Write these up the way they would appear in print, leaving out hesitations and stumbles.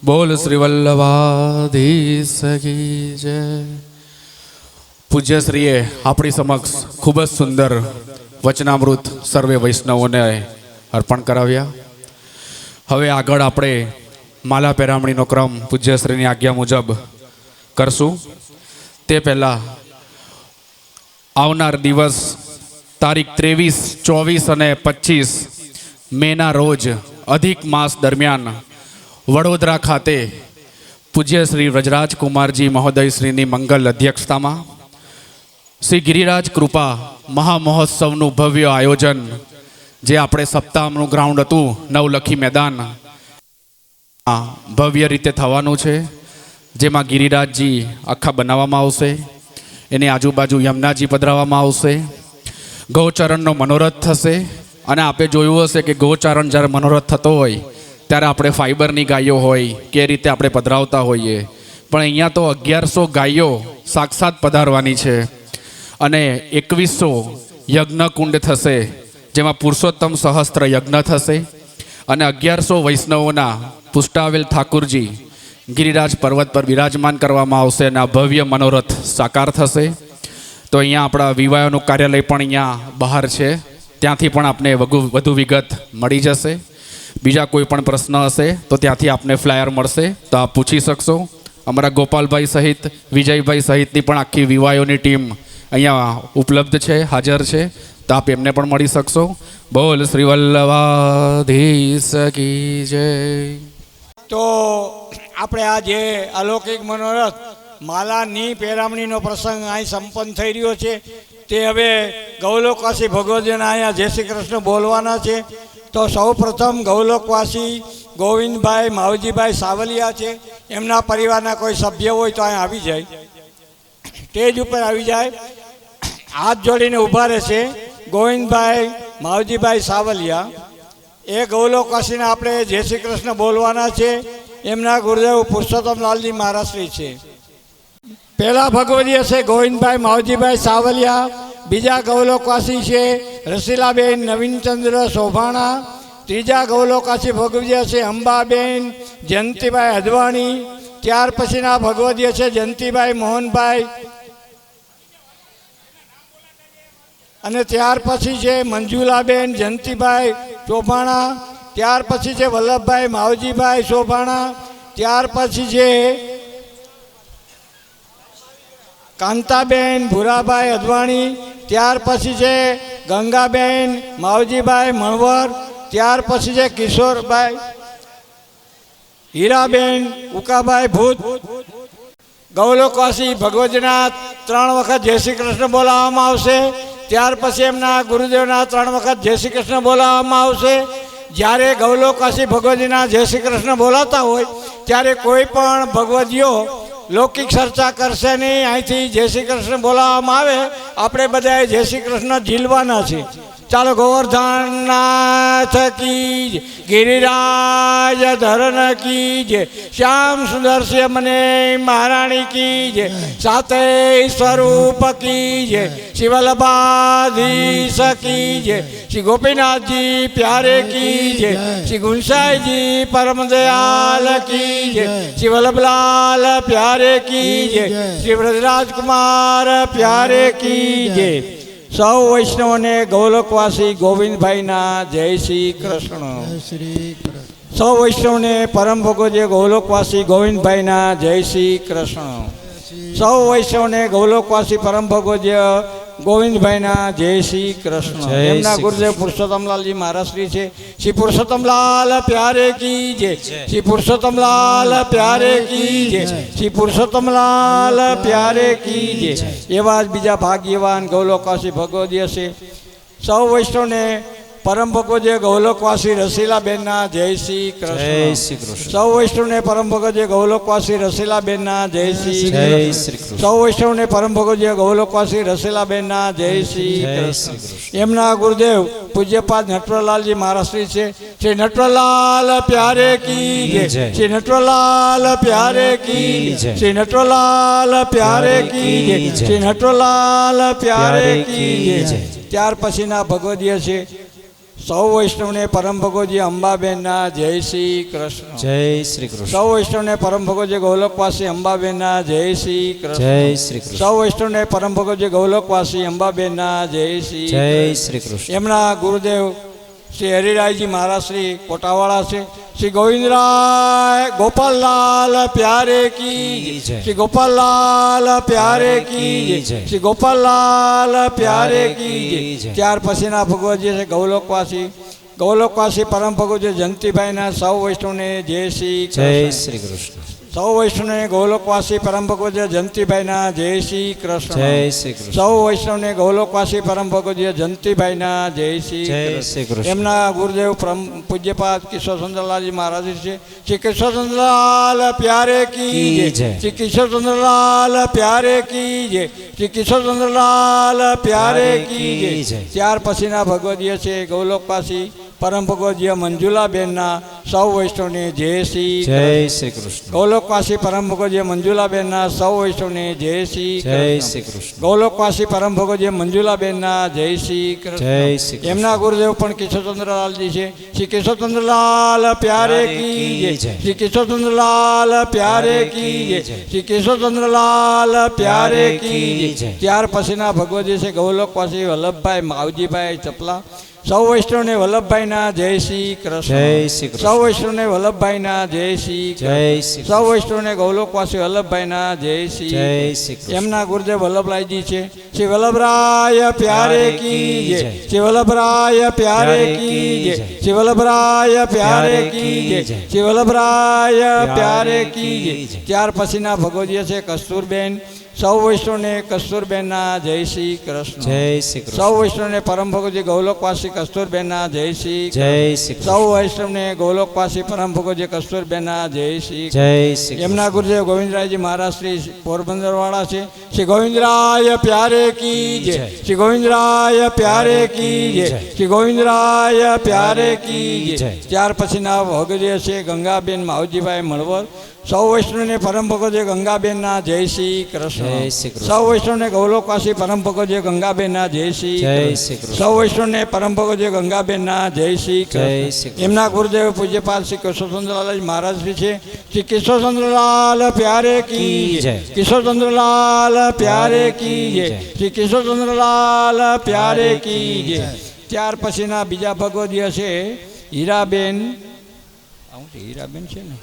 બોલ શ્રી વલ્લભાધીશ કી જય। પૂજ્યશ્રીએ આપણી સમક્ષ ખૂબ જ સુંદર વચનામૃત સર્વે વૈષ્ણવોને અર્પણ કરાવ્યા। હવે આગળ આપણે માલા પેરામણીનો ક્રમ પૂજ્યશ્રીની આજ્ઞા મુજબ કરશું। તે પહેલાં આવનાર દિવસ તારીખ 23, 24 અને 25 મેના રોજ અધિક માસ દરમિયાન વડોદરા ખાતે પૂજ્ય શ્રી વ્રજરાજ કુમારજી મહોદય શ્રીની મંગલ અધ્યક્ષતામાં શ્રી ગિરિરાજ કૃપા મહામહોત્સવનું ભવ્ય આયોજન, જે આપણે સપ્તાહનું ગ્રાઉન્ડ હતું નવલખી મેદાન, ભવ્ય રીતે થવાનું છે। જેમાં ગિરિરાજજી આખા બનાવવામાં આવશે, એની આજુબાજુ યમુનાજી પધરાવવામાં આવશે, ગૌચરણનો મનોરથ થશે। અને આપણે જોયું હશે કે ગૌચારણ જ્યારે મનોરથ થતો હોય ત્યારે આપણે ફાઈબરની ગાયો હોય કે રીતે આપણે પધરાવતા હોઈએ, પણ અહીંયા તો 1100 ગાયો સાક્ષાત પધારવાની છે અને 2100 યજ્ઞકુંડ થશે, જેમાં પુરુષોત્તમ સહસ્ત્ર યજ્ઞ થશે અને 1100 વૈષ્ણવોના પુષ્ટાવેલ ઠાકુરજી ગિરિરાજ પર્વત પર બિરાજમાન કરવામાં આવશે અને આ ભવ્ય મનોરથ સાકાર થશે। તો અહીંયા આપણા વિવાહોનું કાર્યાલય પણ અહીંયા બહાર છે, ત્યાંથી પણ આપને વધુ વિગત મળી જશે। બીજા કોઈ પણ પ્રશ્ન હશે તો ત્યાંથી આપને ફ્લાયર મળશે, તો આપ પૂછી શકશો। અમારા ગોપાલભાઈ સહિત વિજયભાઈ સહિતની પણ આખી વિવાહોની ટીમ અહીંયા ઉપલબ્ધ છે, હાજર છે, તો આપ એમને પણ મળી શકશો। બોલ શ્રી વલ્લભાધીશ કી જય। તો આપણે આ જે અલૌકિક મનોરથ માલાની પેરામણીનો પ્રસંગ અહીં સંપન્ન થઈ રહ્યો છે, તે હવે ગૌલોકવાસી ભગવદના અહીંયા જય શ્રી કૃષ્ણ બોલવાના છે। તો સૌ પ્રથમ ગૌલોકવાસી ગોવિંદભાઈ માવજીભાઈ સાવલિયા છે, એમના પરિવારના કોઈ સભ્ય હોય તો અહીંયા આવી જાય, સ્ટેજ ઉપર આવી જાય, હાથ જોડીને ઊભા રહેશે। ગોવિંદભાઈ માવજીભાઈ સાવલિયા એ ગૌલોકવાસીને આપણે જય શ્રી કૃષ્ણ બોલવાના છે। એમના ગુરુદેવ પુરુષોત્તમલાલજી મહારાજશ્રી છે। પહેલા ભગવદી હશે ગોવિંદભાઈ માવજીભાઈ સાવલિયા, બીજા ગૌલોકવાસી છે રસીલાબેન નવીનચંદ્ર સોભાણા, ત્રીજા ગૌલોકવાસી ભગવદી હશે અંબાબેન જયંતિભાઈ અદવાણી, ત્યાર પછીના ભગવદી હશે જયંતિભાઈ મોહનભાઈ, અને ત્યાર પછી છે મંજુલાબેન જયંતિભાઈ સોભાણા, ત્યાર પછી છે વલ્લભભાઈ માવજીભાઈ સોભાણા, ત્યાર પછી છે કાંતાબેન ભૂરાભાઈ અદવાણી, ત્યાર પછી છે ગંગાબેન માવજીભાઈ મણવર, ત્યાર પછી છે કિશોરભાઈ હીરાબેન ઉકાભાઈ ભૂત। ગૌલોકવાસી ભગવદના 3 વખત જય શ્રી કૃષ્ણ બોલાવવામાં આવશે, ત્યાર પછી એમના ગુરુદેવના 3 વખત જય શ્રી કૃષ્ણ બોલાવવામાં આવશે। જ્યારે ગૌલોકવાસી ભગવદીના જય શ્રી કૃષ્ણ બોલાતા હોય ત્યારે કોઈ પણ ભગવદીઓ લૌકિક ચર્ચા કરશે નહીં, અહીંથી જય શ્રી કૃષ્ણ બોલાવવામાં આવે, આપણે બધાએ જય શ્રી કૃષ્ણ ઝીલવાના છે। ચાલો ગોવર્ધનનાથ કી જય, ગિરિરાજ ધરણ કી જય, શ્યામ સુંદર મને મહારાણી કી જય, સાતે સ્વરૂપ કી જય, શ્રી વલ્લભાધીશ કી જય, શ્રી ગોપીનાથજી પ્યારે કી જય, શ્રી ગુંસાઈજી પરમ દયાલ કી જય, શ્રી વલ્લભલાલ પ્યારે કી જય, શ્રી વ્રજરાજ કુમાર પ્યારે કી જય। સૌ વૈષ્ણવને ગૌલોકવાસી ગોવિંદભાઈના જય શ્રી કૃષ્ણ। સૌ વૈષ્ણવને પરમ ભગવદીય ગૌલોકવાસી ગોવિંદભાઈના જય શ્રી કૃષ્ણ। સૌ વૈષ્ણવને ગૌલોકવાસી પરમ ભગવદીય ગોવિંદભાઈના જય શ્રી કૃષ્ણ। એમના ગુરુદેવ પુરુષોત્તમલાલજી મહારાજશ્રી છે। શ્રી પુરુષોત્તમલાલ પ્યારે કી જય, શ્રી પુરુષોત્તમલાલ પ્યારે કી જય, શ્રી પુરુષોત્તમલાલ પ્યારે કી જય। એવા જ બીજા ભાગ્યવાન ગૌલોકવાસી ભગવદીય છે। સૌ વૈષ્ણવને પરમ ભગવદીય ગૌલોકવાસી રસીલાબેનના જય શ્રી કૃષ્ણ। સૌ વૈષ્ણવને પરમ ભગવદીય ગૌલોકવાસી રસીલાબેનના જય શ્રી કૃષ્ણ। સૌ વૈષ્ણવને પરમ ભગવદીય ગૌલોકવાસી રસીલાબેનના જય શ્રી કૃષ્ણ। એમના ગુરુદેવ પૂજ્યપાદ નટવરલાલજી મહારાજશ્રી છે। શ્રી નટવરલાલ પ્યારે કી જય, શ્રી નટવરલાલ પ્યારે કી જય, શ્રી નટવરલાલ પ્યારે કી જય, શ્રી નટવરલાલ પ્યારે કી જય। ત્યાર પછીના ભગવદીય છે સૌ વૈષ્ણવને પરમ ભગવતજી અંબાબેનના જય શ્રી કૃષ્ણ. જય શ્રી કૃષ્ણ. સૌ વૈષ્ણવને પરમ ભગવતજી ગૌલોકવાસી અંબાબેનના જય શ્રી કૃષ્ણ. જય શ્રી કૃષ્ણ. સૌ વૈષ્ણવને પરમ ભગવતજી ગૌલોકવાસી અંબાબેનના જય શ્રી જય કૃષ્ણ. શ્રી કૃષ્ણ. એમના ગુરુદેવ શ્રી હરિરાયજી મહારાજ શ્રી કોટાવાળા છે. શ્રી ગોવિંદરાય ગોપાલલાલ પ્યારે કી જય. શ્રી ગોપાલલાલ પ્યારે કી જય. શ્રી ગોપાલલાલ પ્યારે કી જય. ત્યાર પછીના ભગવતજી છે ગૌલોકવાસી પરમ ભગવતજી જયંતિભાઈના સૌ વૈષ્ણવને જય શ્રી જય કૃષ્ણ. શ્રી કૃષ્ણ. સૌ વૈષ્ણવને ગૌલોકવાસી પરમ ભગવતજી જયંતિભાઈના જય શ્રી કૃષ્ણ. જય શ્રી કૃષ્ણ. સૌ વૈષ્ણવને ગૌલોકવાસી પરમ ભગવતજી જયંતિભાઈના જય શ્રી જય કૃષ્ણ. શ્રી કૃષ્ણ. એમના ગુરુદેવ પરમ પૂજ્યપાદ કિશોરચંદ્રલાલજી મહારાજ છે. શ્રી કિશોરચંદ્રલાલ પ્યારે કી જય. શ્રી કિશોરચંદ્રલાલ પ્યારે કી જય. શ્રી કિશોરચંદ્રલાલ પ્યારે કી જય. ત્યાર પછીના ભગવદીય છે ગૌલોકવાસી પરમ ભગવતજી મંજુલાબેનના સૌ વૈષ્ણવને જય શ્રી જય કૃષ્ણ. શ્રી કૃષ્ણ. ગૌલોકવાસી પરમ ભગવતજી મંજુલાબેનના સૌ વૈષ્ણવને જય શ્રી જય કૃષ્ણ. શ્રી કૃષ્ણ. ગૌલોકવાસી પરમ ભગવતજી મંજુલાબેનના જય શ્રી જય કૃષ્ણ. શ્રી કૃષ્ણ. એમના ગુરુદેવ પણ કિશોરચંદ્રલાલજી છે. શ્રી કિશોરચંદ્રલાલ પ્યારે કી જય. શ્રી કિશોરચંદ્રલાલ પ્યારે કી જય. શ્રી કિશોરચંદ્રલાલ પ્યારે કી જય. ત્યાર પછીના ભગવતજી છે ગૌલોકવાસી વલ્લભભાઈ માવજીભાઈ ચપલા સૌ વૈષ્ણવને વલ્લભભાઈના જય શ્રી કૃષ્ણ. જય શ્રી કૃષ્ણ. સૌ વૈષ્ણવને વલ્લભભાઈના જય શ્રી જય કૃષ્ણ. શ્રી સૌ વૈષ્ણવને ગૌલોકવાસી વલ્લભભાઈના જય શ્રી જય કૃષ્ણ. શ્રી કૃષ્ણ. એમના ગુરુદેવ વલ્લભરાયજી છે. શ્રી વલ્લભરાય પ્યારે કી જય. શ્રી વલ્લભરાય પ્યારે કી જય. શ્રી વલ્લભરાય પ્યારે કી જય. શ્રી વલ્લભરાય પ્યારે કી જય. ત્યાર પછીના ભગવદીય છે કસ્તુરબેન સૌ વૈષ્ણવને કસ્તુરબેનના જય શ્રી કૃષ્ણ. જય શ્રી કૃષ્ણ. સૌ વૈષ્ણવને પરમ ભગવતજી ગૌલોકવાસી કસ્તુરબેનના જય શ્રી જય કૃષ્ણ. શ્રી કૃષ્ણ. સૌ વૈષ્ણવને ગૌલોકવાસી પરમ ભગવતજી કસ્તુરબેનના જય શ્રી જય કૃષ્ણ. શ્રી એમના ગુરુદેવ ગોવિંદરાયજી મહારાજ શ્રી પોરબંદરવાળા છે. શ્રી ગોવિંદરાય પ્યારે કી જય. શ્રી ગોવિંદરાય પ્યારે કી જય. શ્રી ગોવિંદરાય પ્યારે કી જય. ત્યાર પછીના ભગવદીય છે ગંગાબેન માવજીભાઈ મળવર સૌ વૈષ્ણવને પરમ ભગવતજી ગંગાબેનના જય શ્રી કૃષ્ણ. જય શ્રી કૃષ્ણ. સૌ વૈષ્ણવને ગૌલોકવાસી પરમ ભગવતજી ગંગાબેનના જય શ્રી જય કૃષ્ણ. શ્રી કૃષ્ણ. સૌ વૈષ્ણવને પરમ ભગવતજી ગંગાબેનના જય શ્રી જય શ્રી કૃષ્ણ. કૃષ્ણ. એમના ગુરુદેવ પૂજ્યપાદ શ્રી કિશોરચંદ્રલાલજી મહારાજ શ્રી છે. શ્રી કિશોરચંદ્રલાલ પ્યારે કી જય. કિશોરચંદ્રલાલ પ્યારે કી જય. શ્રી કિશોરચંદ્રલાલ પ્યારે કી જય. ત્યાર પછીના બીજા ભગવદીય છે હીરાબેન હીરાબેન છે ને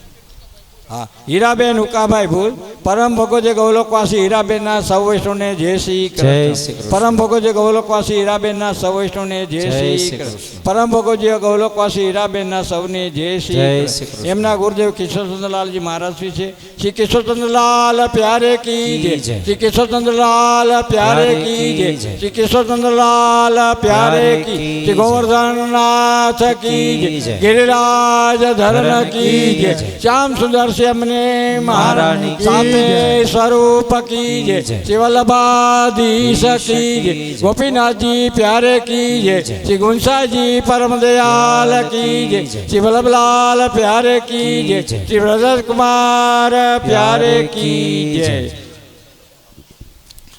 હા હીરાબેન ઉકાભાઈ ભૂલ પરમ ભગવતજી ગૌલોકવાસી હીરાબેનના સૌ વૈષ્ણવને જય શ્રી જય શ્રી કૃષ્ણ. કૃષ્ણ. પરમ ભગવતજી ગૌલોકવાસી હીરાબેનના સૌ વૈષ્ણવને જય જય શ્રી શ્રી કૃષ્ણ. કૃષ્ણ. પરમ ભગવતજી ગૌલોકવાસી હીરાબેનના સૌને જય જય શ્રી શ્રી કૃષ્ણ. કૃષ્ણ. એમના ગુરુદેવ કિશોરચંદ્રલાલજી મહારાજ શ્રી છે. શ્રી કિશોરચંદ્રલાલ પ્યારે કી જય. શ્રી કિશોરચંદ્રલાલ પ્યારે કી જય. શ્રી કિશોરચંદ્રલાલ પ્યારે કી. શ્રી ગોવર્ધનનાથ કી જય. ગિરિરાજ ધર્મ કી જય. શ્યામ સુંદર શ્યામને મહારાણી સાથે સ્વરૂપ કી જય. શ્રી વલ્લભાધીશ કી જય. ગોપીનાથજી પ્યારે કી જય. શ્રી ગુંસાજી પરમ દયાલ કી જય. શ્રી વલ્લભલાલ પ્યારે કી જય. શ્રી બ્રજેશ કુમાર પ્યારે કી જય.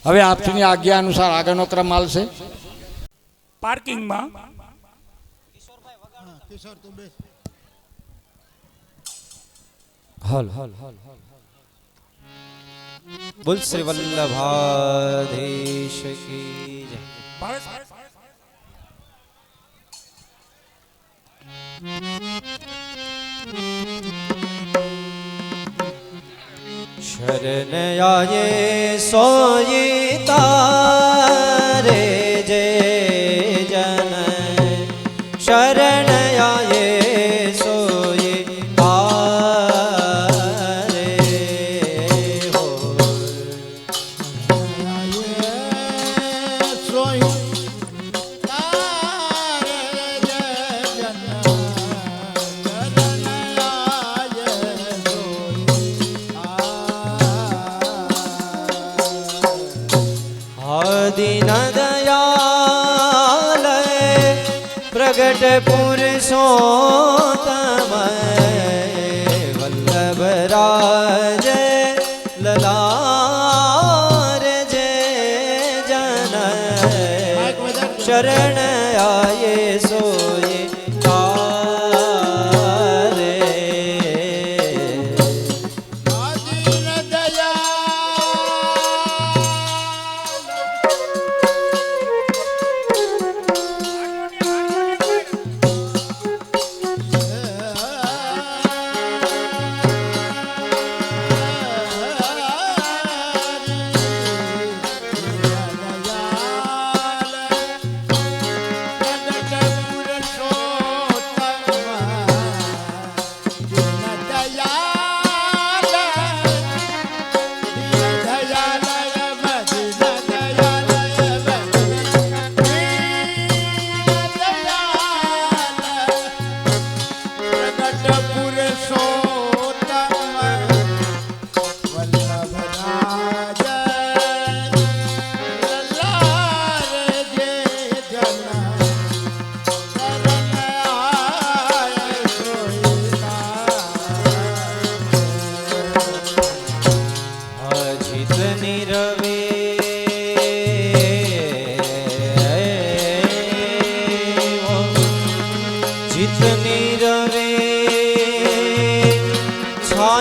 હવે આપની આજ્ઞા અનુસાર આગળનો ક્રમ હાલશે. પાર્કિંગમાં હલ બોલ શ્રી વલ્લભાધીશ કી જય. शरण आये सोई तारे जे जन शरण आये सोई तारे हो दीन दयाल प्रगट पुरुषोत्तम वल्लभ राज ललार जय जन शरण आये सोए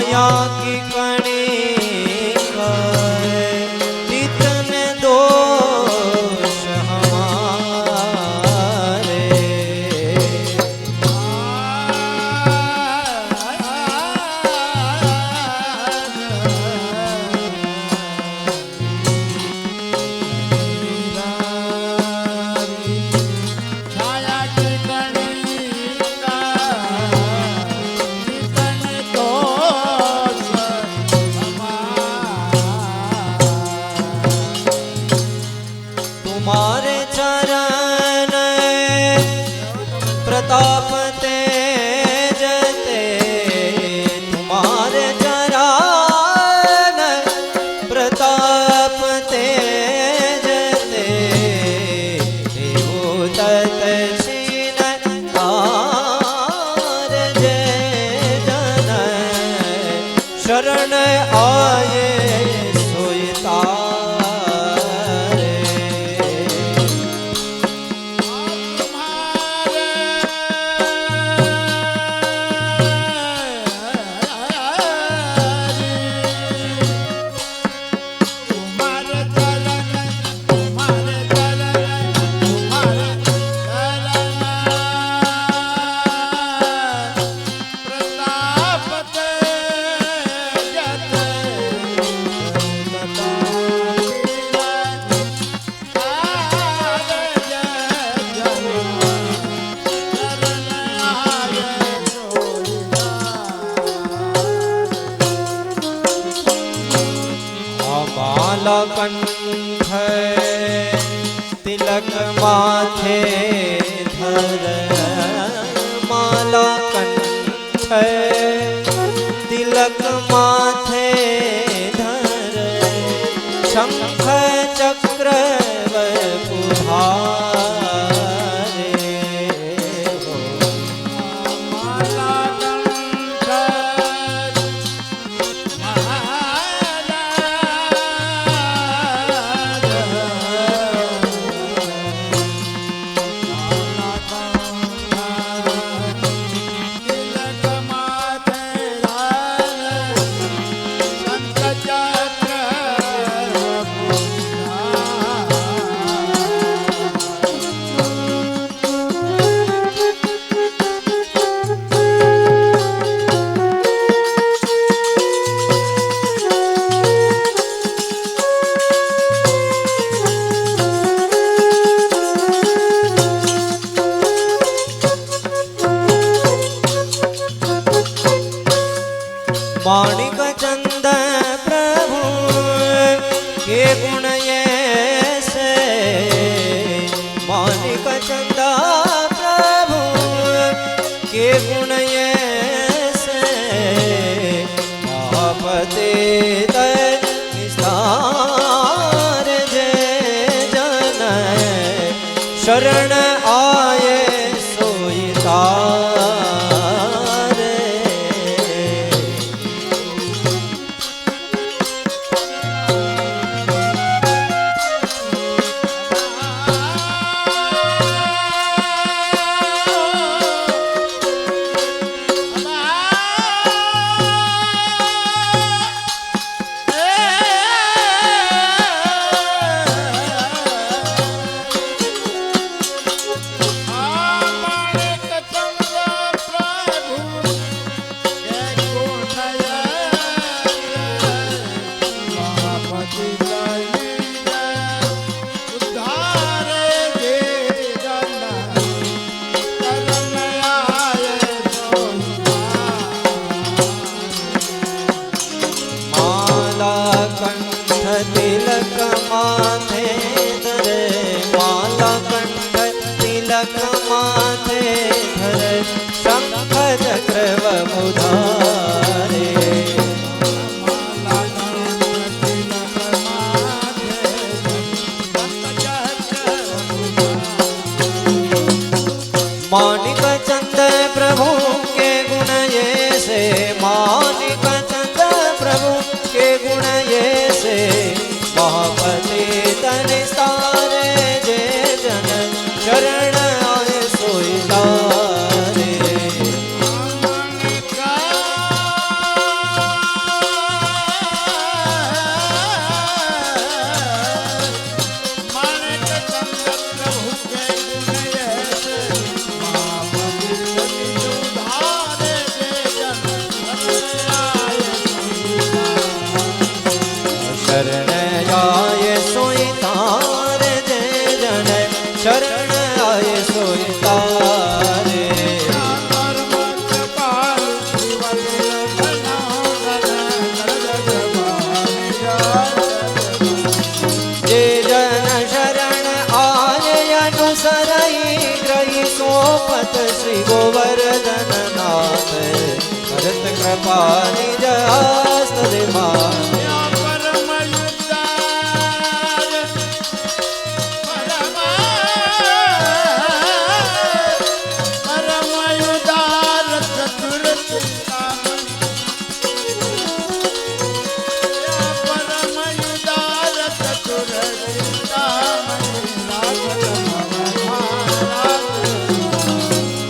माया की कणी करे जितने दोष हमारे। तुम्हारे चरण प्रताप तेज तुम्हारे चरण प्रताप तेज देवो तत छीन तार जय जन शरण आए सोई तारे। माला कंठ तिलक माथे धर माला कंठ तिलक माथे धर शंख चक्र पुधारे हो। माणिक चंद प्रभु के गुण ऐसे माणिक चंद प्रभु के गुण ऐसे आपते निस्तार जय जन शरण आए सोई तारे। कृपा निज हस्त दे माते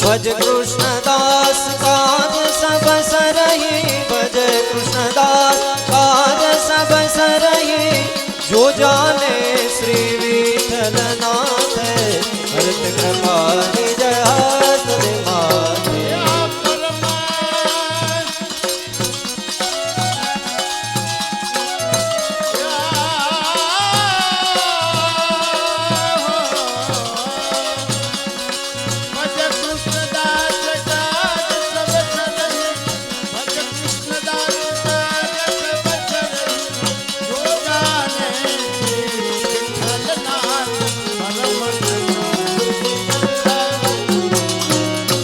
भज कृष्ण दास काज सब सरही भज कृष्ण दास काज सब सरही जो जाने श्री विठल नाथ भरत कृपा निज हस्त दे माते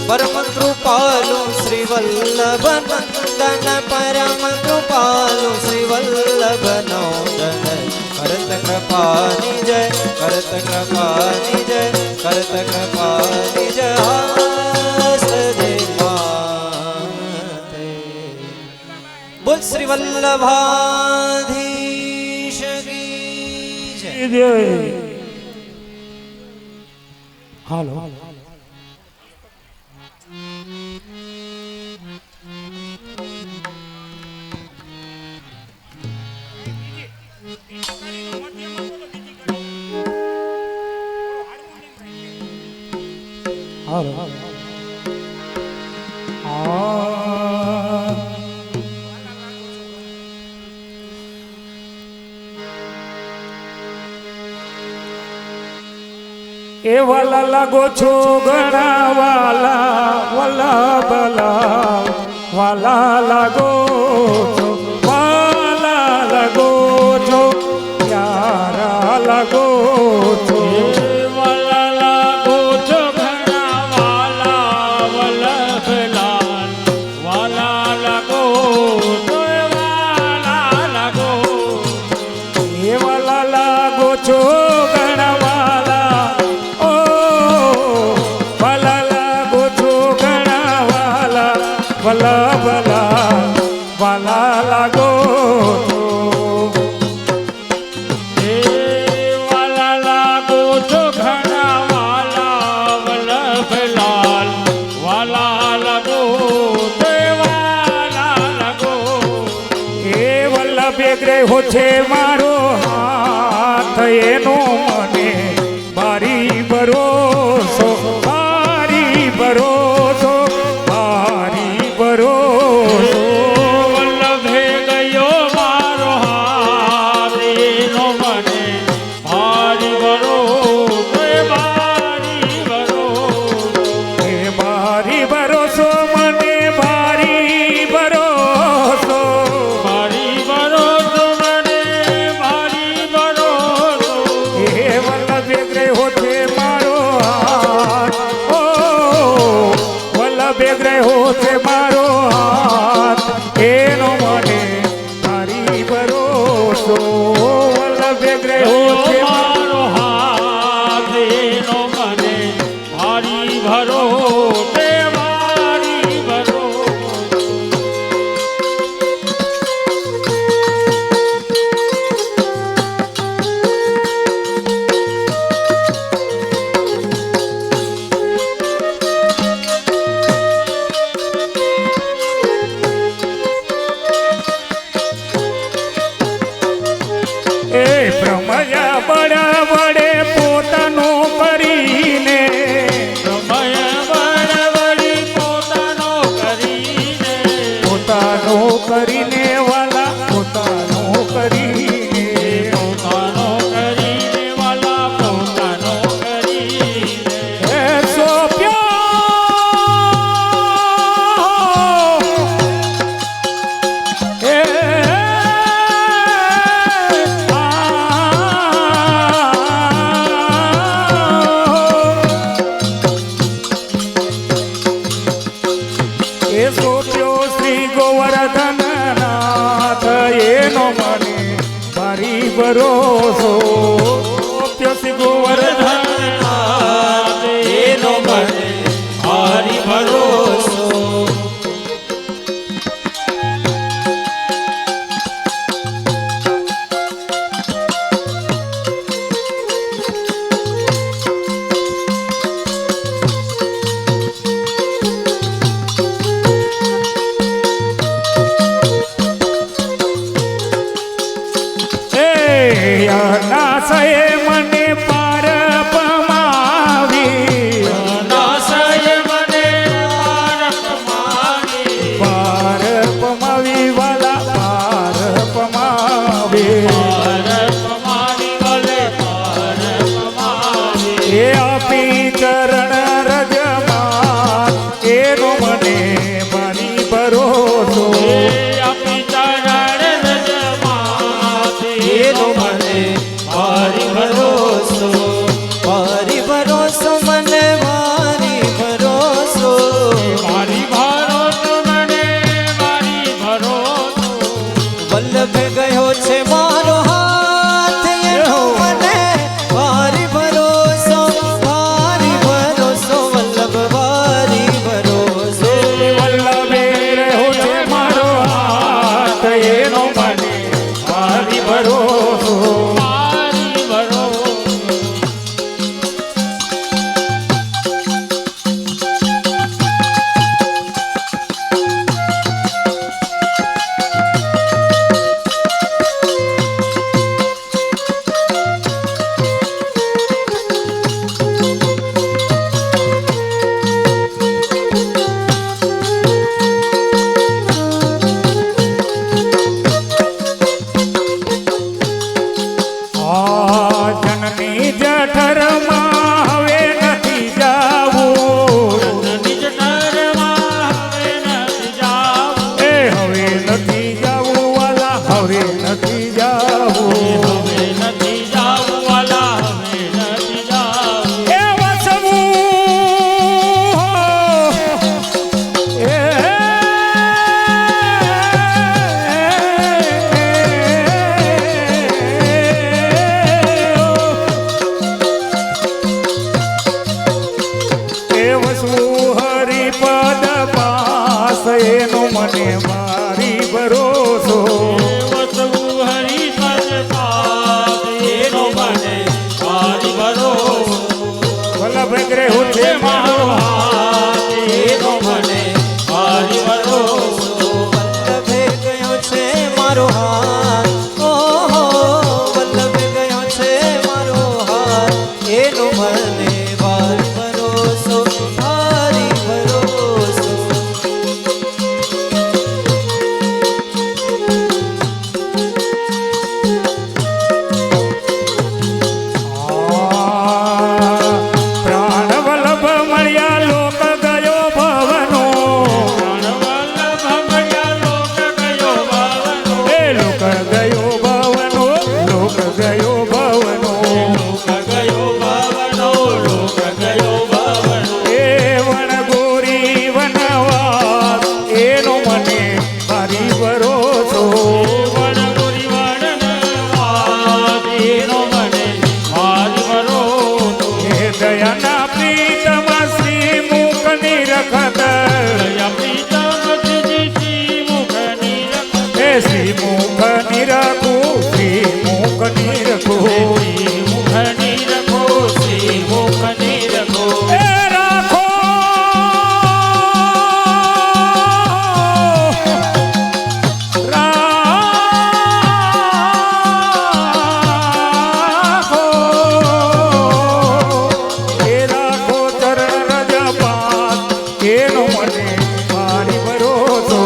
परम कृपालु श्री वल्लभ नंदन परम कृपालु श्री वल्लभ नंदन करत कृपा निज करत कृपा निज करत कृपा निज हस्त दे माते बोल श्री वल्लभाधीश की जय હાલો હાલો એ વાલા લાગો છો ઘણા વાલા વાલા બલા વાલા લાગો છો વાલા લાગો છો પ્યારા લાગો છો વાલા લાગો છો ઘણા વાલા વલ્લભલાલ વાલા લાગો છો વાલા લાગો એ વાલા લાગો છો ઘણા ભલા ભલા વાલા લાગો છો એ વાલા લાગો છો ઘણા વાલા વલ્લભલાલ વાલા લાગો તો વાલા લાગો એ વલ્લભે ગ્રહો છે મારો હાથ એનો મને બારી ભરોસો બારી ભરોસો વલ્લભે ગયો મારો હાથ એનો મને ભારી ભરોસો ભારી ભરોસો એ ભારી ભરોસો મને ભારી ભરોસો ભારી ભરોસો મને ભારી ભરોસો એ ગોવર્ધનનાથ એનો મને ભારી ભરોસો શ્રી ગોવર્ધનનાથ એનો મને ભારી ભરોસો નાસએ મને પાર પમાવી નાસય મને પાર પમાવી વાલા પાર પમાવી એ આપી ચરણ રજમાં એનો મને મારી ભરોસો એનો મને ભારી ભરોસો ભારી ભરોસો મને ભારી ભરોસો વલ્લભે ગયો છે મારો હાથ એનો મને ભારી ભરોસો વલ્લભ ભારી ભરોસો વલ્લભે રહ્યો છે મારો હાથ એનો મને મારી ભરોસો જનની જઠરમાં હવે નથી જાવું એ હવે નથી જાવું વાલા હવે નથી જાવું એ વસવું હરિપદ પાસ એનો મને મારી ભરોસો વલ્લભ ગ્રહ છે મારો એનો મને ભારી ભરોસો વલ્લભે ગયો છે મારો હાથ ઓહો વલ્લભે ગયો છે મારો હાથ એનો મને ભારી ભરોસો ભારી ભરોસો પ્રાણ વલ્લભ મળ્યા લોક ગયો ભવનો એ લોક ગયો ભવનો લોક ગયો ભવનો એ વણ ગોરી વનવાસ એનો મને મારી ભરોસો એ દયાના પ્રીતમ શ્રી મુખ નિરખત એ શ્રી મુખ નિરખું શ્રી મુખ નિરખું એ રાખો રાખો એ રાખો ચરણ રજપાત એનો મને મારી ભરોસો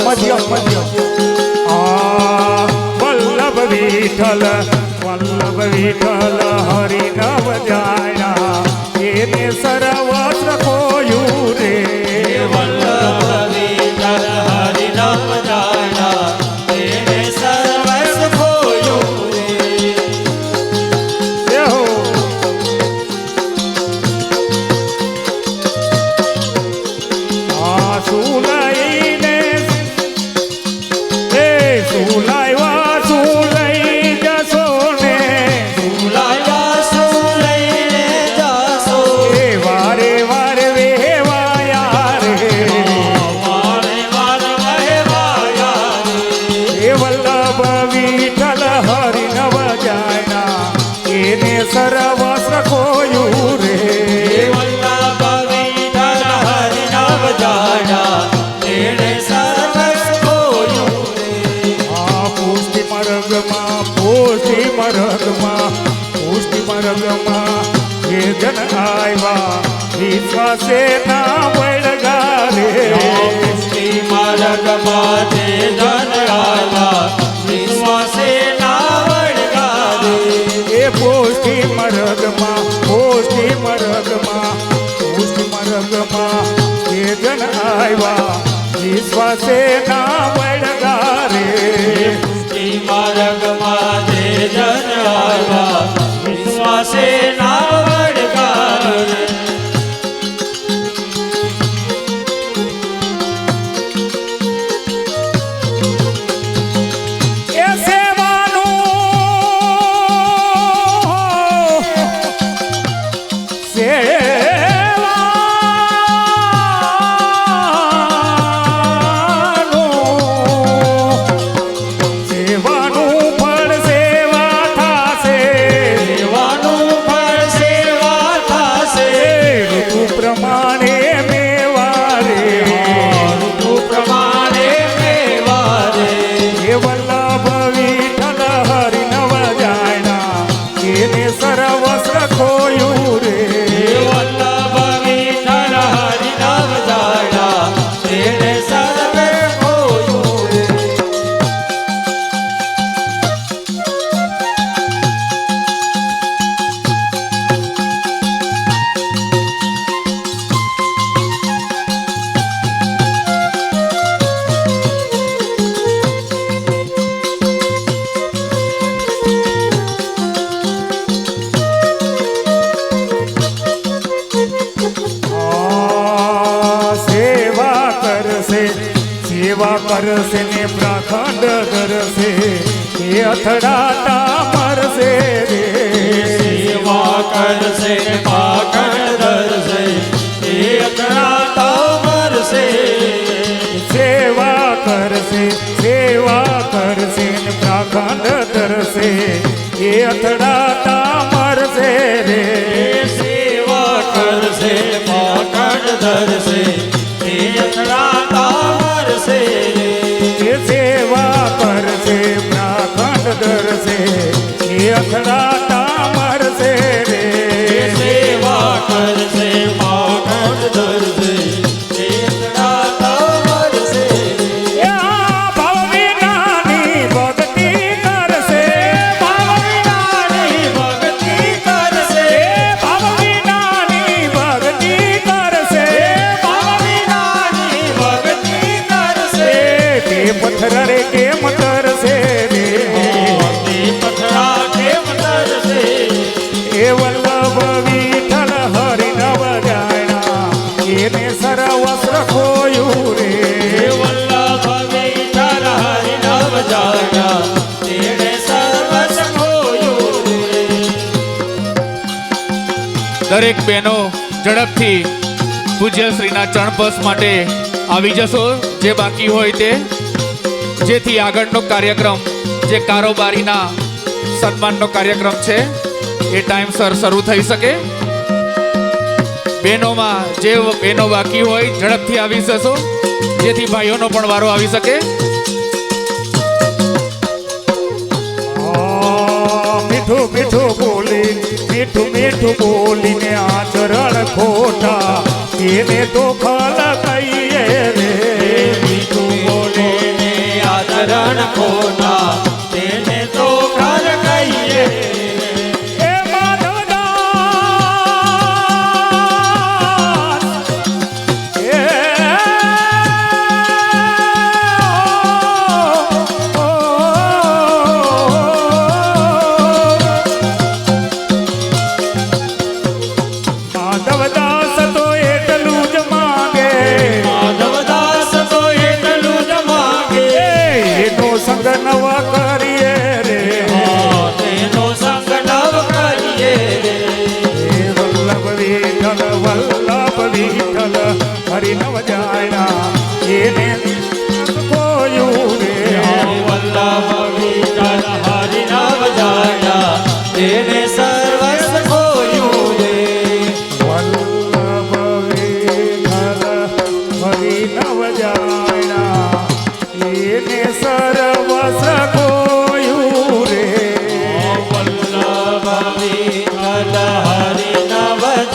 મધ્ય મધ્ય વલ્લભ વિઠ્ઠલ હરિ નવ જાયા એને સર્વત્ર ખોયું રે જન આવ્યા વિશ્વાસે ના વળગારે પુષ્ટિ માર્ગમાં જે જન આવ્યા વિશ્વાસે ના વળગારે એ પુષ્ટિ મરગમાં પુષ્ટિ મરગમાં પુષ્ટિ મરગમાં એ જન આવ્યા વિશ્વાસે ના વળગારે પુષ્ટિ માર્ગમાં જે જન આવ્યા વિશ્વાસે ના વળગારે એ સેવાનું સેવાનું ફળ સેવા થાશે સેવાનું ફળ સેવા થશે ઋતુ પ્રમાણે મેવારે ઋતુ પ્રમાણે મેવારે એ વલ્લભ વિઠ્ઠલ હરિ નવ જાયના એને સરવસ્ત્ર ખોયું રે વલ્લભ વિઠ્ઠલ હરિ નામ જાણ્યા તેને સર્વે ખોયું રે સેવા કરશે ને પ્રખંડ ધરશે એ અથડાતા મરશે રે સેવા કરશે પાખંડ ધરશે એ અકળાતા મરશે સેવા કરશે ને પ્રખંડ ધરશે એ અથડાતા મરશે રે સેવા કરશે પાખંડ ધરશે એ અકળાતા મરશે એ સેવા કરશે પ્રખંડ ધરશે એ અથડાતા મરશે રે સેવા કરશે પાખંડ ધરશે એ અકળાતા મરશે એ ભાવ વિનાની ભક્તિ કરશે ભાવ વિનાની ભક્તિ કરશે ભાવ વિનાની ભક્તિ કરશે ભાવ વિનાની ભક્તિ કરશે તે પથ્થર રે કેમ તરશે રે તે પથરા કેમ તરશે એ વલ્લભ વિઠ્ઠલ હરિ નવ જાયણા એને સરવસ્ત્ર ખોયું રે વલ્લભ વિઠ્ઠલ હરિ નામ જાણ્યા તેણે સર્વસ્વ ખોયું રે દરેક બહેનો ઝડપથી પૂજ્ય શ્રીના ચરણસ્પર્શ માટે આવી જશો જે બાકી હોય તે, જેથી આગળનો કાર્યક્રમ જે કારોબારીના સન્માનનો કાર્યક્રમ છે એ ટાઈમસર શરૂ થઈ શકે. બહેનોમાં જે બહેનો બાકી હોય ઝડપથી આવી જશો જેથી ભાઈઓનો પણ વારો આવી શકે. મીઠું મીઠું બોલી મીઠું મીઠું બોલીને આચરણ ખોટા એને તો ખલ કહીએ રે મીઠું બોલીને આચરણ ખોટા તેને તો ખર કહીએ એ માધવદાસ એ માધવદાસ તો એટલું જ માંગે માધવદાસ તો એટલું જ માગે એનો સંગ નવા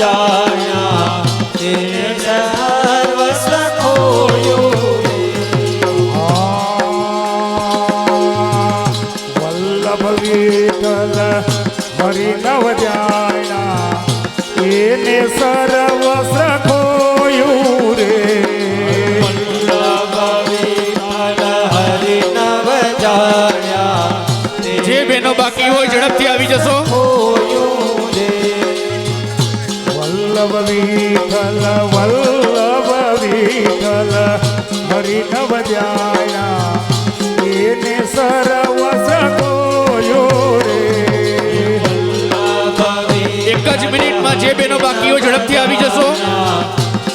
જાણ્યા તેને સર્વસ્વ ખોયું વલ્લભ વિઠ્ઠલ હરિ નવ જાણ્યા એને સર્વસ્વ ખોયું રે વલ્લભ વિઠ્ઠલ હરિ નવ જાણ્યા જે બહેનો બાકી હોય ઝડપથી આવી જશો. ખોયું રે વલ્લભ વિઠ્ઠલ હરિ નવ જાણ્યા એને સર્વસ્વ ખોયું રે એક જ મિનિટમાં જે બહેનો બાકી હોય ઝડપથી આવી જશો.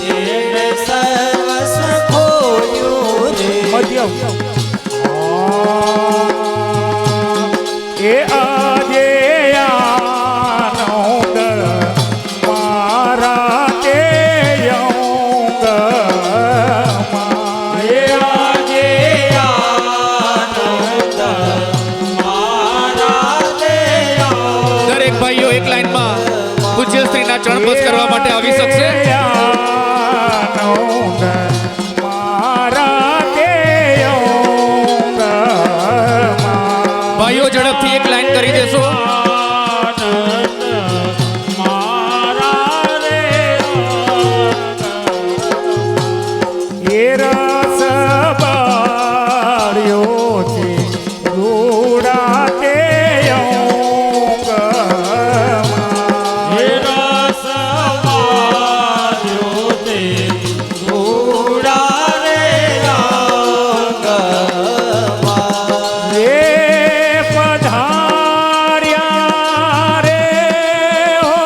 તેને સર્વસ્વ ખોયું રે મધ્યમ એ આજે આનંદ મારા તે અંગ એ આજે આનંદ મારા દેયા દરેક ભાઈઓ એક લાઈનમાં પૂજ્ય સ્ત્રીના ચરણ સ્પર્શ કરવા માટે આવી શકશે. આનંદ મારા તે અંગ ભાઈઓ ઝડપથી એક લાઈન કરી દેશો. મારા રે એ રસ બાળ્યોથી રૂડા તે અંગમાં. હે રસ વાર્યો તે રૂડા રે અંગમાં એ પધાર્યા રે હો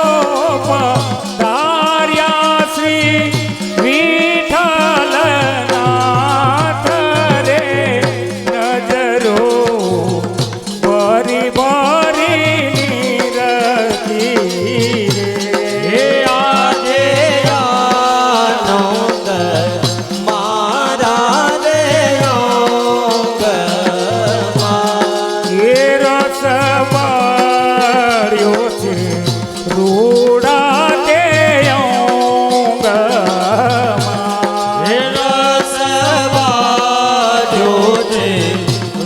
પધાર્યા શ્રી વિઠ્ઠલનાથ રે નજરો ભરી ભરી નીરખી હે રે આજે આનંદ મારા રે અંગમાં એ રસ બાળ્યો છે રૂડા તે અંગમાં. હે રસ વાર્યો તે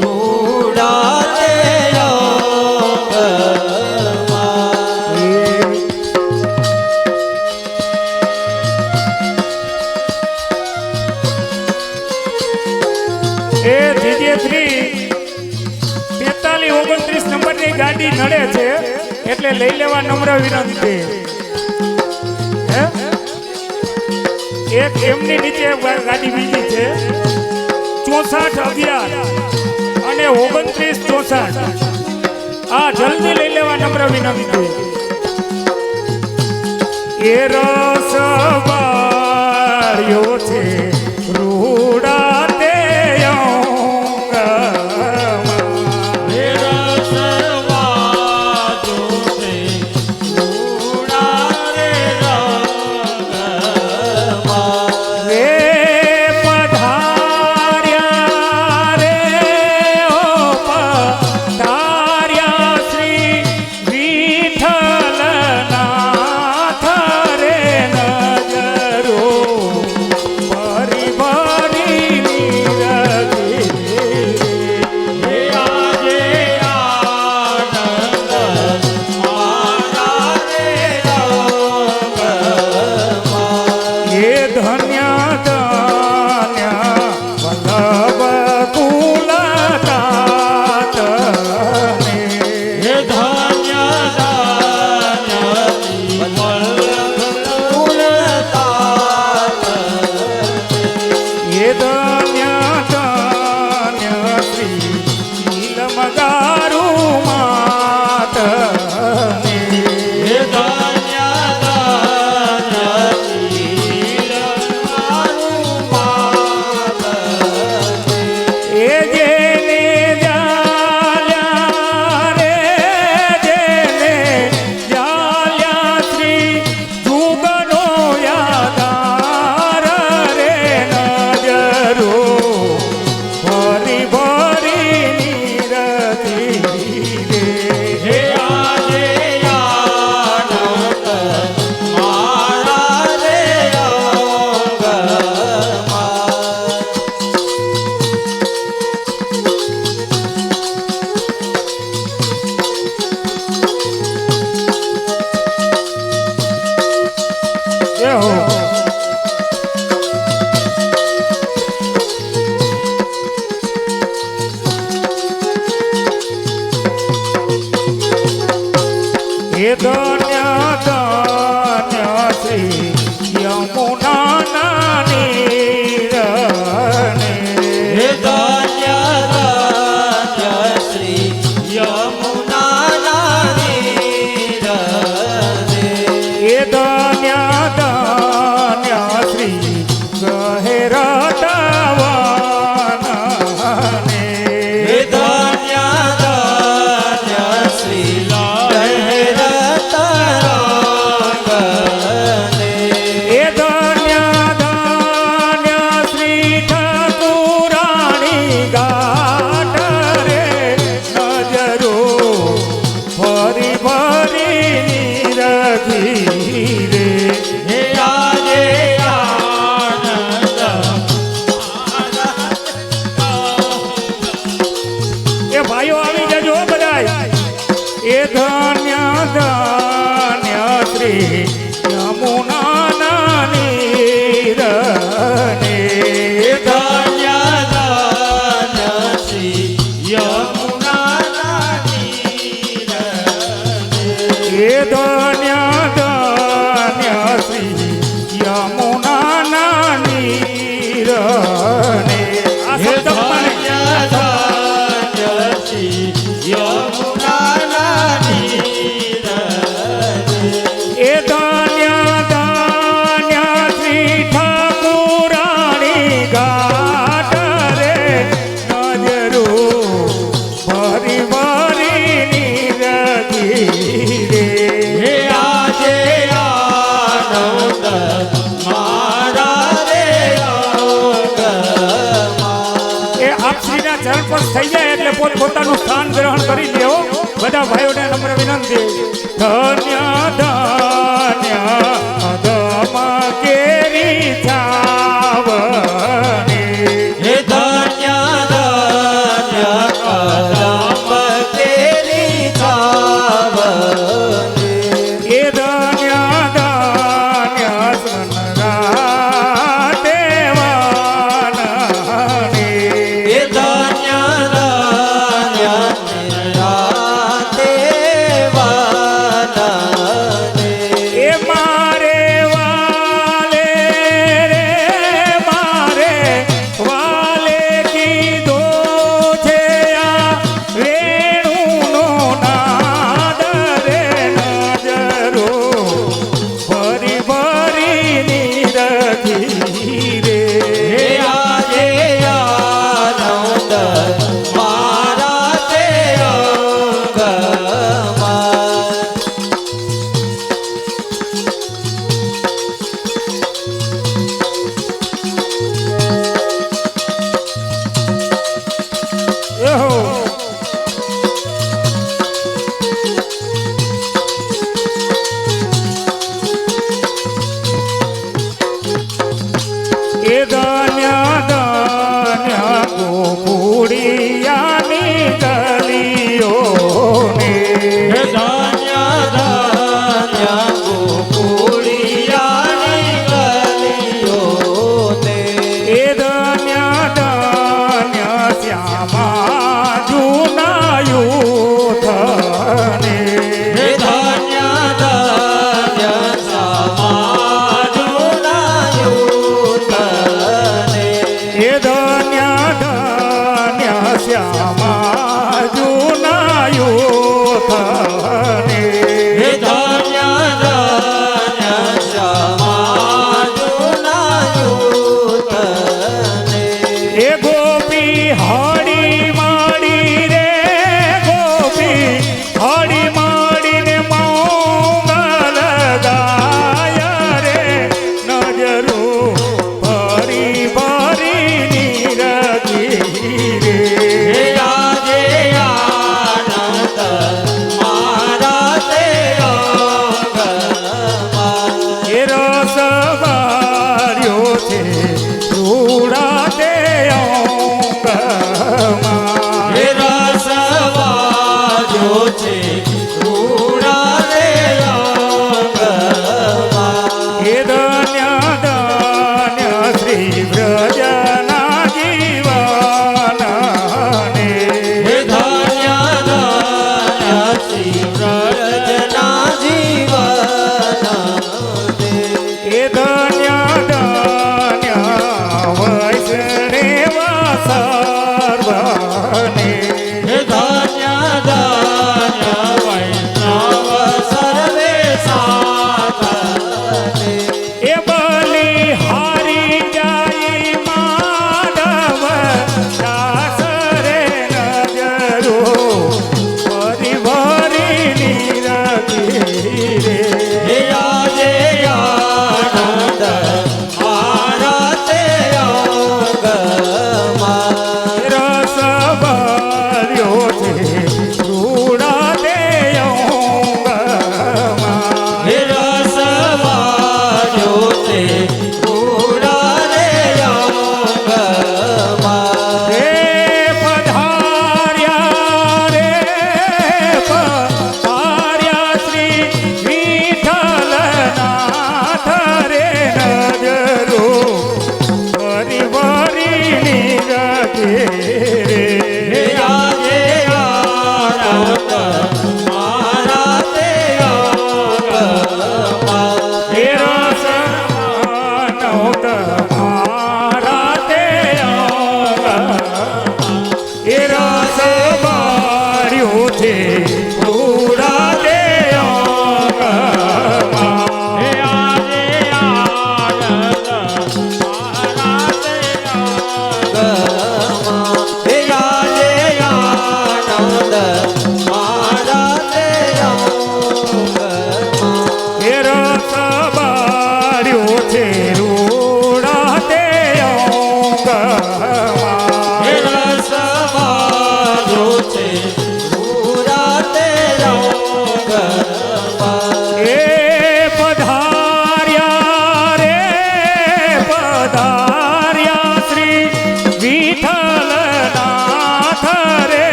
રૂડા રે અંગમાં એ ધીજે 4329 નંબરની ગાડી નડે છે એટલે લઈ લેવા નમ્ર વિનંતી. હે? એક એમની નીચે ગાડી બીજી છે 6411 અને 2964. આ જલ્દી લઈ લેવા નમ્ર વિનંતી. એ રસ વાળ્યો છે રૂડા તે અંગમાં. હે રસ વાર્યો તે રૂડા રે અંગમાં રે પધાર્યા રે હો પધાર્યા શ્રી વિઠ્ઠલનાથ રે એ હો એ ધન્ય ધન્ય શ્રી યમુના નાની રને હે ધન્ય ધન્ય શ્રી યમુના નીરને એ ધન્ય ધન્ય શ્રી ગહેરતાવનને હે ધન્ય ધન્ય શ્રી લહેરતરંગને એ ધન્ય ધન્ય શ્રી ઠાકુરાણી ઘાટ રે નજરો ફરી ફરી નીરખી રે હે આજે આનંદ એ ભાઈઓ આવી જજો હો બધાય એ ધન્ય ધન્ય શ્રી યમુના નાની રને ધન્ય ધન્ય શ્રી યમુના નીરને એ ધન્ય ધન્ય શ્રી યમુના નાની રને આ હે શબ્દ મને ધન્ય ધન્ય શ્રી યમુના નીરને એ ધન્ય ધન્ય શ્રી ઠાકુરાણી ઘાટ રે નજરો ભરી ભરી નીરખી રે હે આજે આનંદ મારા રે અંગમાં એ આપશ્રીના ચરણ પર થઈ જાય એટલે પોતપોતાનું સ્થાન ગ્રહણ કરી લેવો બધા ભાઈઓને નમ્ર વિનંતી ધન્ય ધન્ય અધમ કેરી છાવણી હે ધન્ય ધન્ય કદમ તેરી છાવને એ ધન્ય ધન્ય સનરા દેવાનની હે ધન્ય ધન્ય નિરાતે વાનને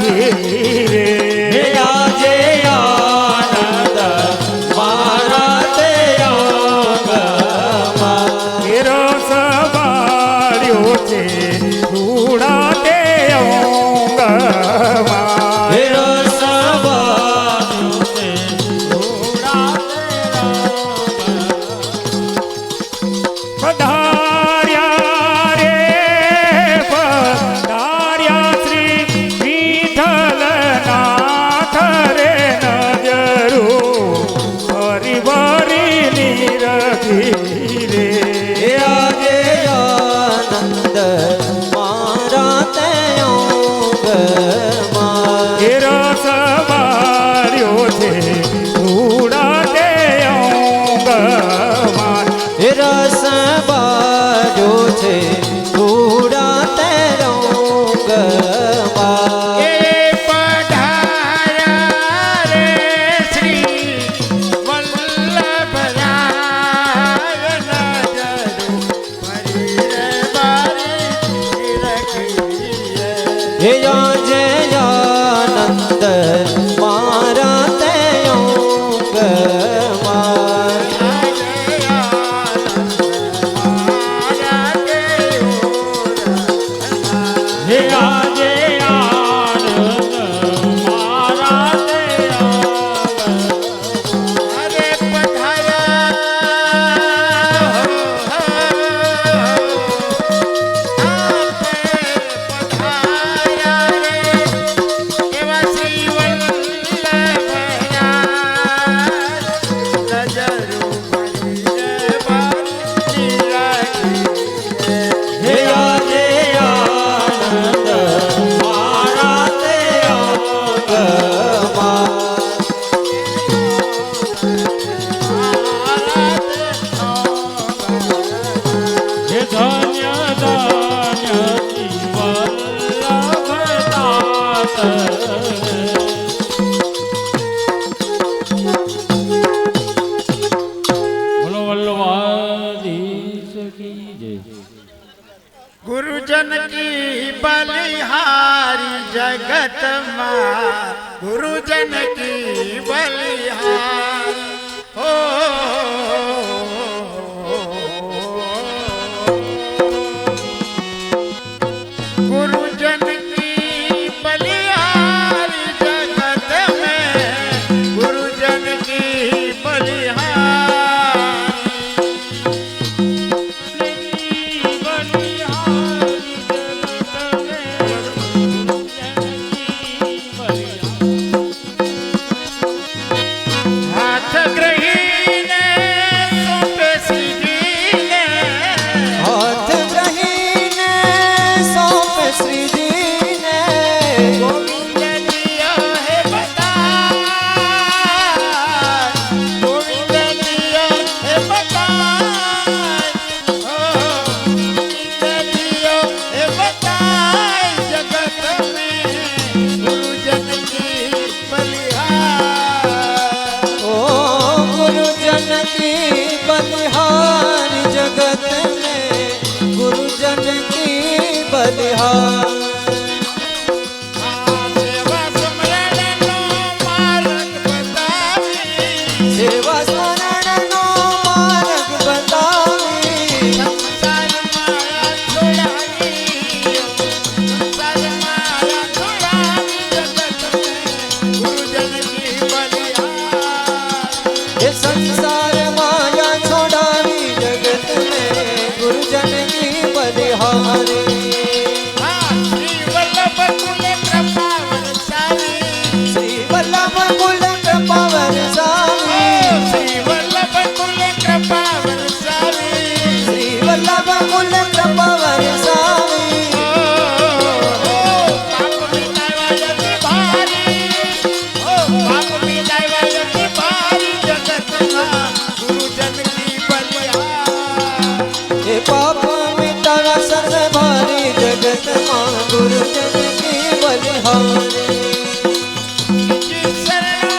રાખી રે હે આજે આનંદ મારા તે અંગમાં કેરો સવાર્યો છે રૂડા તે અંગમાં હે રસવાર્યું છે રૂડા તે પધાર્યા રે પધાર્યા શ્રી વિઠ્ઠલનાથ રે નજરો હરિભરી નિરખી રે હે આજે આનંદ મારા તે અંગમાં એ રસ માર્યો છે રૂડા તે અંગમાં હે રસ બાજો છે રૂડા તે અંગમાં એ પધાર્યા રે શ્રી વલ્લભરાય નજરો ભરી રે બારી રાખી હે આજે આનંદ મારા તે અંગમાં હે આજે આનંદ મારા તે હે આજે આનંદ મારા તે અંગમાં હે ધન્ય ધન્ય વલ્લભનાથ બોલો વલ્લભાધીશ કી જય गुरुजन की बलिहारी जगत माँ गुरुजन की बलिहारी हो गुरुजन की बलिहारी जगत में गुरुजन की हाथ ग्रहीने सोपे सीधीने હાથ રહીને સોંપે શ્રીજીને गोविंद दिया है बताए गोविंद दिया है बताए ओ गोविंद दिया है बताए जगत में गुरुजन की बलिहार ઓ ગુરુજન કી બલિહારી જગત में गुरुजन की बलिहार सेवा सुमरण नो मार्ग बतावी સેવા સ્મરણનો માર્ગ બતાવી संसार माया छोड़ावी संसार माया छोड़ावी जगत में गुरुजन की बलिहार ये संसार माया छोड़ावी जगत में गुरुजन की बलिहारी हाँ श्री वल्लभ कुल कृपा वरसावी श्री वल्लभ कुल कृपा वरसावी श्री वल्लभ कुल कृपा वरसावी श्री वल्लभ कुल कृपा वरसावी पाप मिटावा यति भारी ओ पाप मिटावा यति भारी जगत में गुरुजन की बलिहार ये पाप मिटावा सर्व भारी जगत मां गुरुजन की बलिहारी जी शरण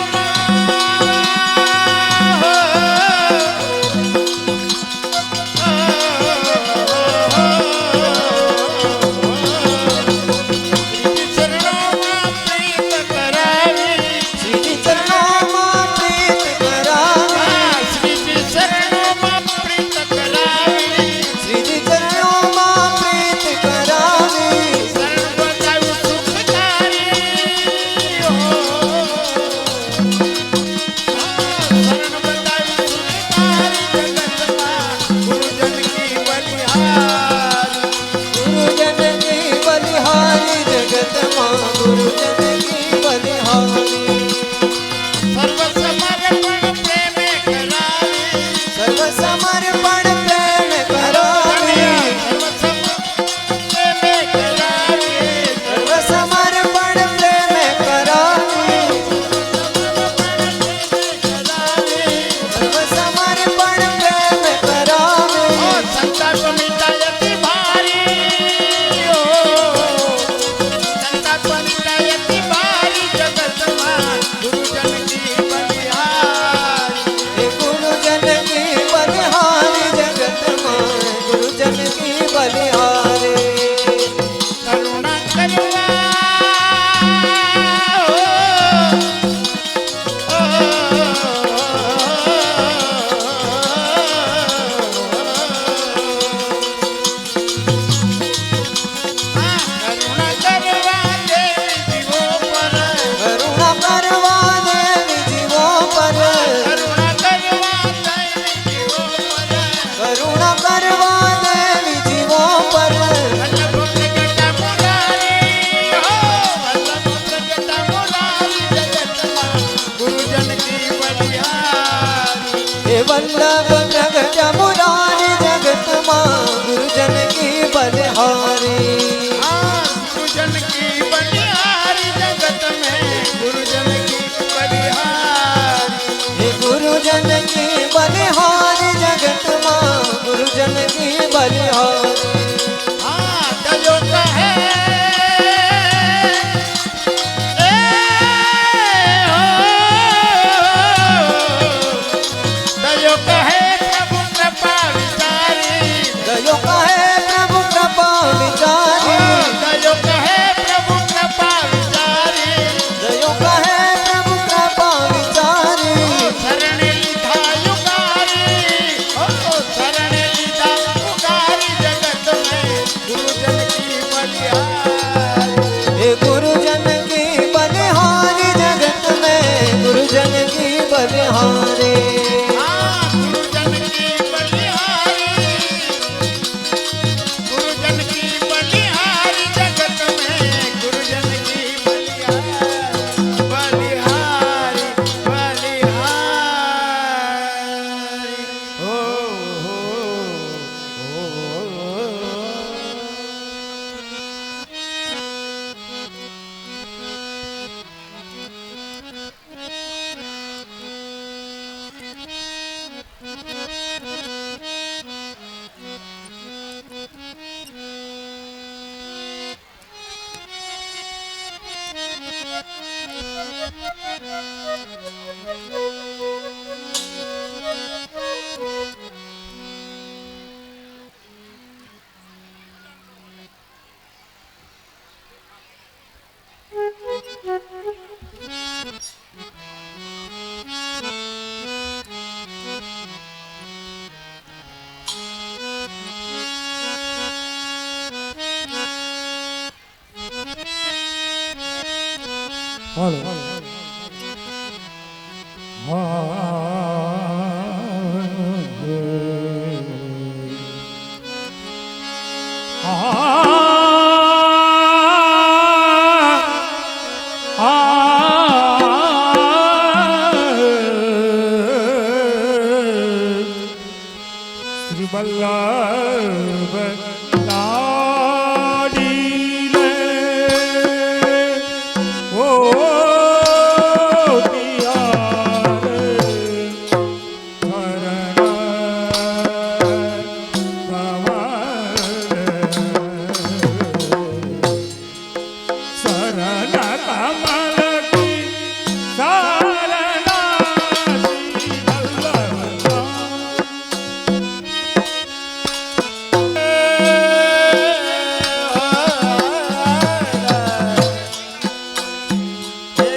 वल्लभ प्रगट मुरारी जगत माँ गुरुजन की बलिहारी गुरुजन की बलिहारी जगत में गुरुजन की बलिहारी हे गुरुजन की बलिहारी जगत माँ गुरुजन की बलिहारी दयो कहे दयो कहे प्रभु कृपा विचारी दयो कहे प्रभु कृपा विचारी दयो कहे प्रभु कृपा विचारी दयो कहे प्रभु कृपा विचारी शरण लीधा युगारी शरण लीधा युगारी जगत में गुरुजन की बलिहारी हे गुरुजन की बलिहारी जगत में गुरुजन की बलिहारी गुरुजन की बलिहारी गुरुजन की बलिहारी जगत में गुरुजन की बलिहारी बलिहारी बलिहारी हो શ્રી વલ્લભ લાડીલે ઓ તિયારે શરણ કમલ શરણ કમલ કી શરણા શ્રી વલ્લભ હે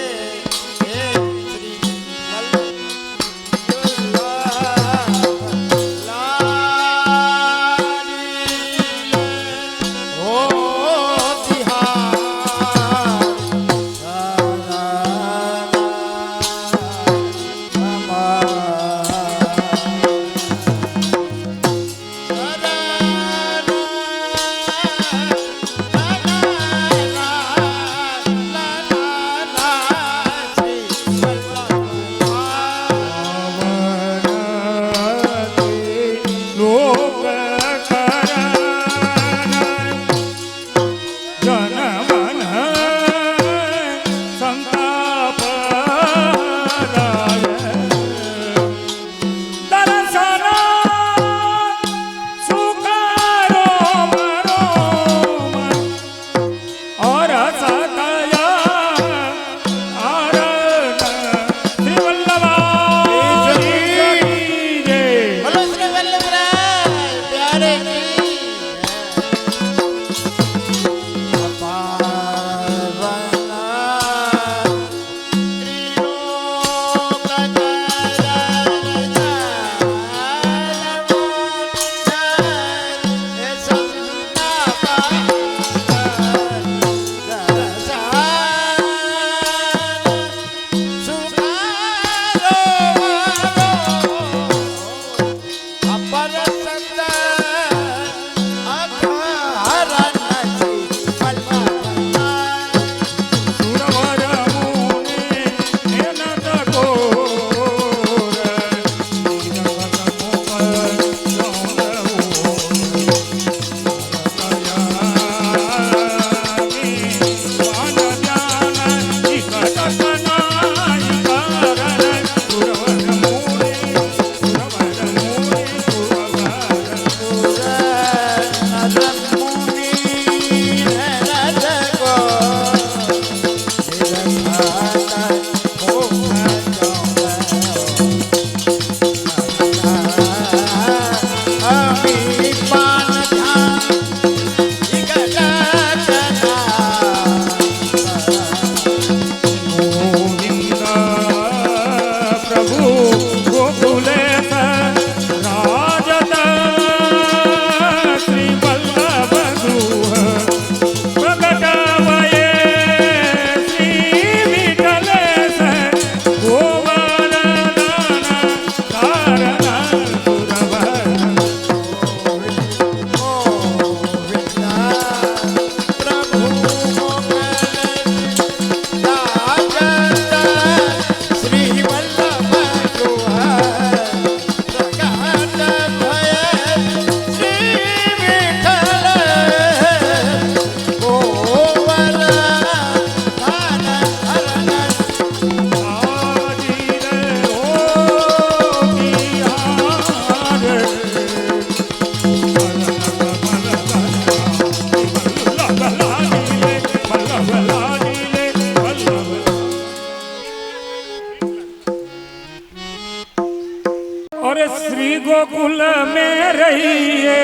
और श्री गोकुल में रहिए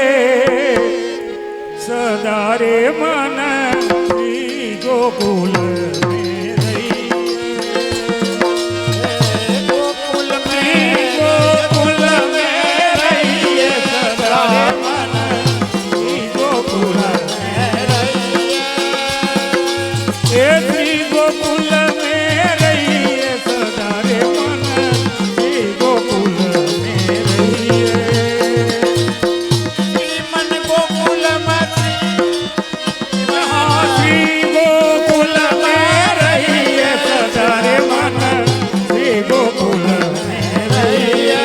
सदा रे मन श्री गोकुल में रहिए गोकुल श्री में गोकुल में रहिए सदा रे मन श्री गोकुल में रहिए हे श्री गोकुल में रहिए सदा रे मन श्री गोकुल में रहिए श्रीमन गोकुल मति हाँ, श्री गोकुल में रहिए सदा रे मन श्री गोकुल में रहिए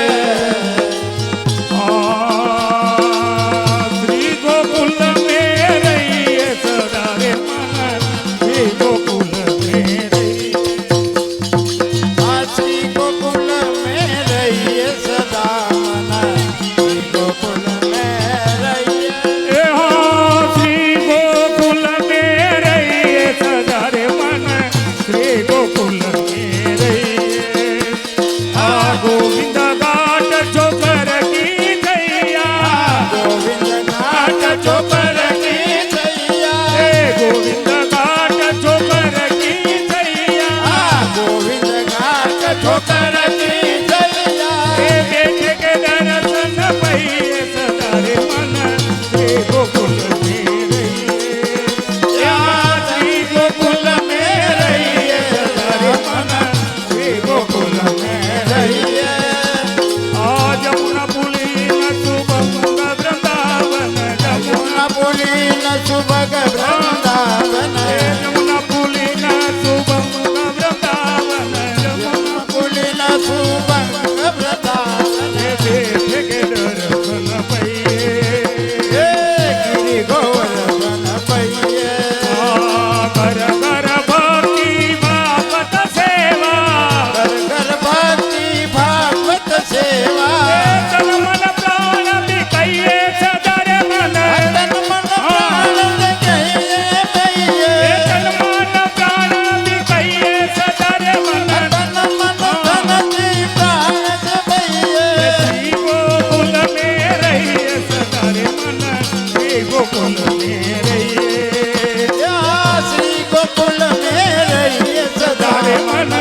हाँ, श्री गोकुल में रहिए सदा रे मन श्री गोकुल में रहिए श्री गोकुल में रहिए सदा मन श्री गोकुल में रहिए ए हाँ, श्री गोकुल में रहिए सदा रे मन श्री गोकुल में रहिए आ गोविंद घाट चोकर की गैया गोविंद घाट चोकर की छैया ए गोविंद घाट चोकर की गैया गोविंद घाट ठोकर की छैया ए बेटे के दर्शन पहिए सदा रे मन श्री गोकुल में रहिए या श्री गोकुल में रहिए सदा रे मन श्री गोकुल में रहिए आ जमुना पुली न सुबंग वृंदावन जमुना पुली न सुभग वृंदावन जमुना पुली न सुबंग वृंदावन जमुना पुली न सुभग वृंदावन बेटे के दर्शन पहिए हे गिरि गोवर्धन पइये कर कर भक्ति भागवत सेवा कर कर भक्ति भागवत सेवा तन मन प्राण बिकइए सदा रे मन तन मन प्राण जइये पइये तन मन प्राण बिकइए सदा रे मन तन मन धन जी प्राण पइये श्री गोकुल में रहिए सदा रे मन श्री गोकुल में रहिए या श्री गोकुल में रहिए सदा रे मन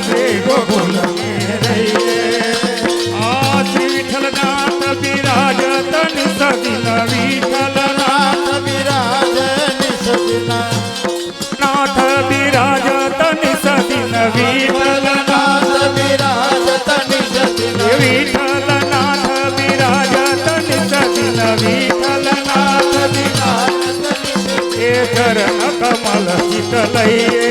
श्री गोकुल में रहिए आ श्री विठलनाथ विराजत निसदिन विठलनाथ नाथ विराज निसदिना नाथ विराजत निसदिन विठलनाथ नाथ विराज तनि सदिना विठलनाथ विराजत निसदिन विठलनाथ विराज तनि हे चरण कमल चितलइए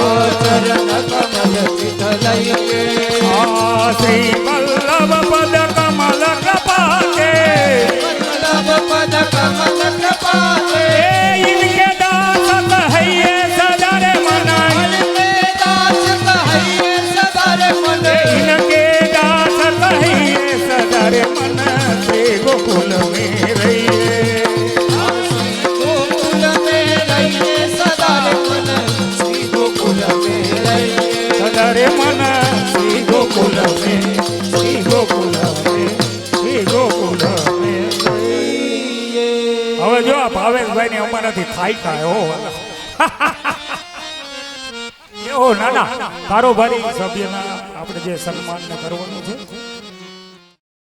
हो चरण कमल चितलइए आ श्री वल्लभ पद कमल कृपाते वल्लभ पद कमल कृपाते इनके दास कहिए सदा रे मन इनके दास कहिए सदा रे मन इनके दास कहिए सदा रे मन श्री गोकुल में रहिए गोकुल में रहिए सदा रे मन श्री गोकुल में रहिए सदा रे मन श्री गोकुल में श्री गोकुल में श्री गोकुल में હવે જો આ ભાવેશભાઈ ને અમારાથી થાય કાય હો એવો નાના કારોબારી સભ્યના આપણે જે સન્માન કરવાનું છે